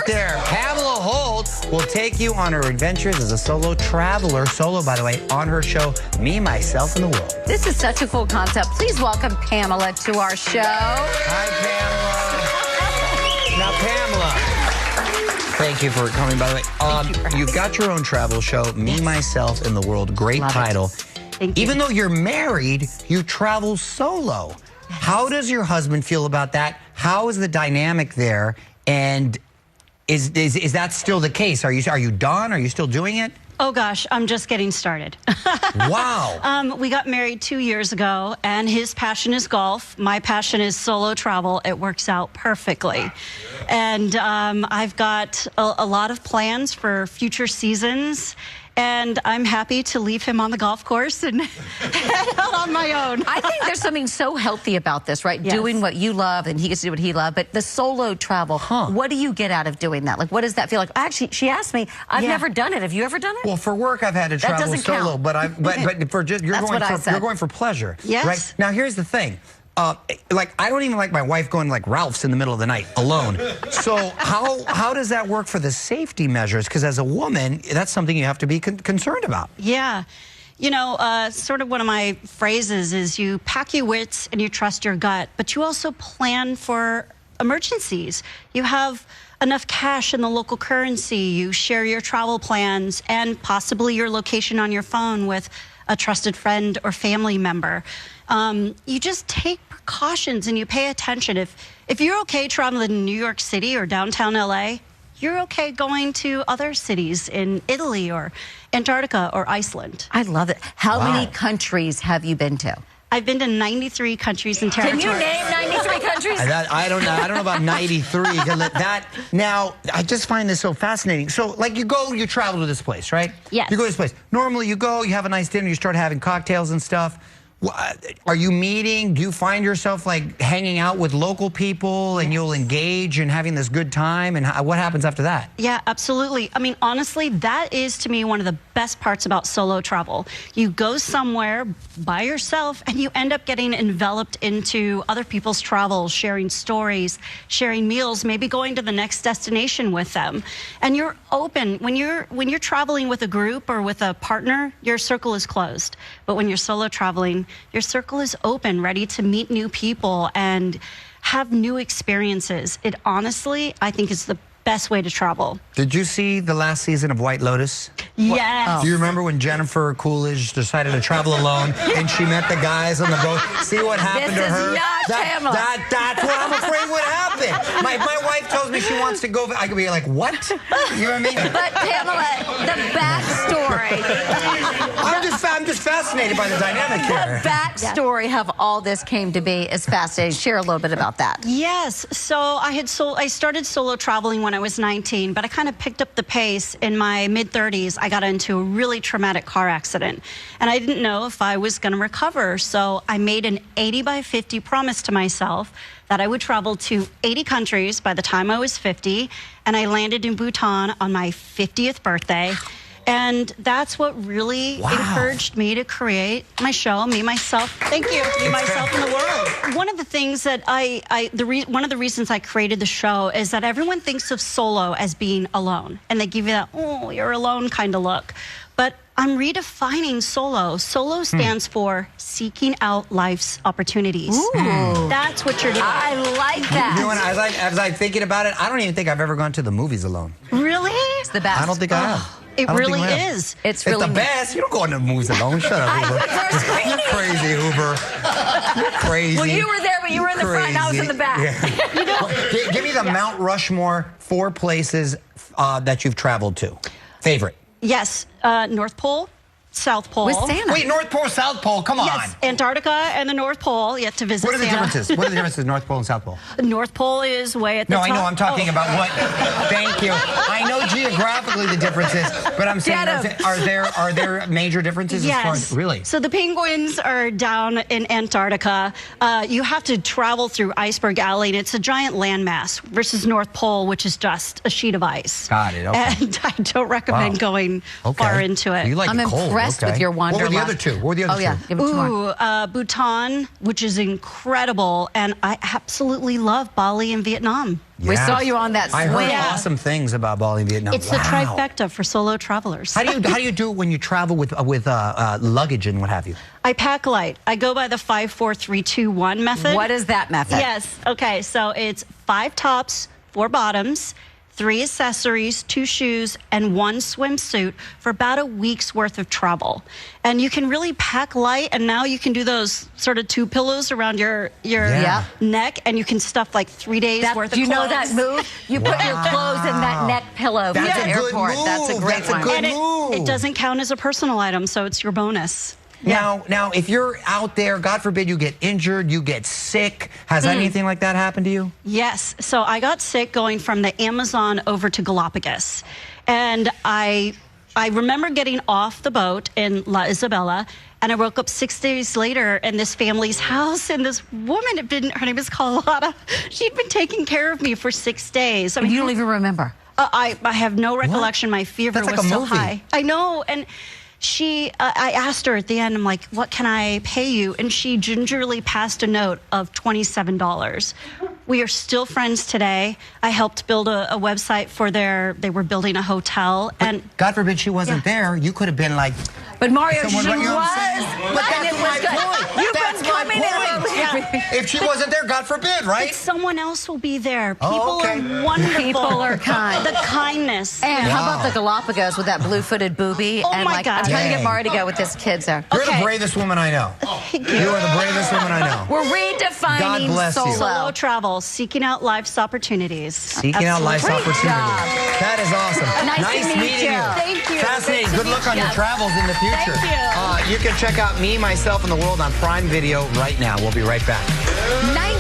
there. Pamela Holt will take you on her adventures as a solo traveler. Solo, by the way, on her show, Me, Myself, and the World. This is such a cool concept. Please welcome Pamela to our show. Hi, Pamela. Now, Pamela, thank you for coming, by the way. You've got your own travel show, Me, Myself, and the World. Great title. Thank you. Even though you're married, you travel solo. Yes. How does your husband feel about that? How is the dynamic there? And is that still the case? Are you done? Are you still doing it? Oh gosh, I'm just getting started. Wow. We got married 2 years ago, and his passion is golf. My passion is solo travel. It works out perfectly. And I've got a lot of plans for future seasons, and I'm happy to leave him on the golf course and head out on my own. I think there's something so healthy about this, right? Yes. Doing what you love, and he gets to do what he loves. But the solo travel, what do you get out of doing that? Like, what does that feel like? Actually, she asked me, I've never done it. Have you ever done it? Well, for work, I've had to travel solo, count. but for just you're going for pleasure. Yes. Right? Now, here's the thing. Like, I don't even like my wife going like Ralph's in the middle of the night alone. So how does that work for the safety measures? Because as a woman, that's something you have to be concerned about. Yeah. You know, sort of one of my phrases is you pack your wits and you trust your gut, but you also plan for emergencies. You have enough cash in the local currency. You share your travel plans and possibly your location on your phone with a trusted friend or family member. You just take precautions and you pay attention. If you're okay traveling to New York City or downtown LA, you're okay going to other cities in Italy or Antarctica or Iceland. I love it. How many countries have you been to? I've been to 93 countries and territories. Can you name 93 countries? I don't know about 93. Now, I just find this so fascinating. So, like, you travel to this place, right? Yes. You go to this place. Normally, you go, you have a nice dinner, you start having cocktails and stuff. Are you meeting? Do you find yourself like hanging out with local people and you'll engage and having this good time? And what happens after that? Yeah, absolutely. I mean, honestly, that is to me one of the best parts about solo travel. You go somewhere by yourself and you end up getting enveloped into other people's travels, sharing stories, sharing meals, maybe going to the next destination with them. And you're open. When you're traveling with a group or with a partner, your circle is closed. But when you're solo traveling, your circle is open, ready to meet new people and have new experiences. It honestly, I think, is the best way to travel. Did you see the last season of White Lotus? Yes. Do you remember when Jennifer Coolidge decided to travel alone and she met the guys on the boat? See what happened to her? That's what I'm afraid would happen. My wife tells me she wants to go. I could be like, what? You know what I mean? But Pamela, the backstory. I'm just fascinated by the dynamic here. The backstory of all this came to be is fascinating. Share a little bit about that. Yes. So I started solo traveling when I was 19, but I kind of picked up the pace in my mid-30s. I got into a really traumatic car accident, and I didn't know if I was going to recover. So I made an 80 by 50 promise to myself that I would travel to 80 countries by the time I was 50, and I landed in Bhutan on my 50th birthday. And that's what really encouraged me to create my show, Me, Myself. Thank you. Me, Myself, and the World. One of the things that one of the reasons I created the show is that everyone thinks of solo as being alone. And they give you that, oh, you're alone kind of look. But I'm redefining solo. Solo stands for seeking out life's opportunities. Ooh. That's what you're doing. I like that. You know what, as I'm thinking about it, I don't even think I've ever gone to the movies alone. Really? It's the best. I don't think I have. It really is. It's really the best. You don't go into the movies alone. Shut up, Hoover. You're crazy, Hoover. You're crazy. Well, you were there, but you were in the front, and I was in the back. Yeah. You know, give me the Mount Rushmore 4 places that you've traveled to. Favorite? Yes, North Pole, South Pole. With Santa. Wait, North Pole, South Pole, come on. Yes, Antarctica and the North Pole, yet to visit What are the Santa. differences? What are the differences, North Pole and South Pole? North Pole is way at the top. No, I know, I'm talking about what, thank you. I know geographically the differences, but I'm saying, are there major differences as far as, really? So the penguins are down in Antarctica. You have to travel through Iceberg Alley, and it's a giant landmass versus North Pole, which is just a sheet of ice. Got it, okay. And I don't recommend going far into it. So you like I'm impressed with your wanderlust. What were the other two? What were the other two? Yeah, give it to more. Bhutan, which is incredible, and I absolutely love Bali and Vietnam. We saw you on that swing. I heard awesome things about Bali Vietnam. It's the trifecta for solo travelers. How do you do it when you travel with luggage and what have you? I pack light. I go by the 5-4-3-2-1 method. What is that method? Yes. Okay. So it's 5 tops, 4 bottoms, 3 accessories, 2 shoes, and 1 swimsuit for about a week's worth of travel. And you can really pack light, and now you can do those sort of 2 pillows around your neck, and you can stuff like 3 days worth of clothes. Do you know that move? You put your clothes in that neck pillow for the airport. That's a great one. And it doesn't count as a personal item, so it's your bonus. Now, if you're out there, God forbid you get injured, you get sick, has anything like that happened to you? Yes. So I got sick going from the Amazon over to Galapagos. And I remember getting off the boat in La Isabela, and I woke up 6 days later in this family's house, and this woman her name is Carlotta, she'd been taking care of me for 6 days. I mean, you don't even remember? I have no recollection. My fever was so high. I know. And I asked her at the end, I'm like, what can I pay you? And she gingerly passed a note of $27. We are still friends today. I helped build a website for they were building a hotel. And God forbid she wasn't there. You could have been like, but Mario, she was. But that's my point. That's my point. If she wasn't there, God forbid, right? But someone else will be there. People are wonderful. People are kind. The kindness. And how about the Galapagos with that blue-footed booby? Oh my God. I'm trying to get Mario to go with his kids there. You're the bravest woman I know. Thank you. You are the bravest woman I know. We're redefining S.O.L.O. Solo travel, seeking out life's opportunities. Seeking out life's opportunities. That is awesome. Nice meeting you. Thank you. Fascinating. Good luck on your travels in the future. Thank you. You can check out Me, Myself, and the World on Prime Video right now. We'll be right back. Nice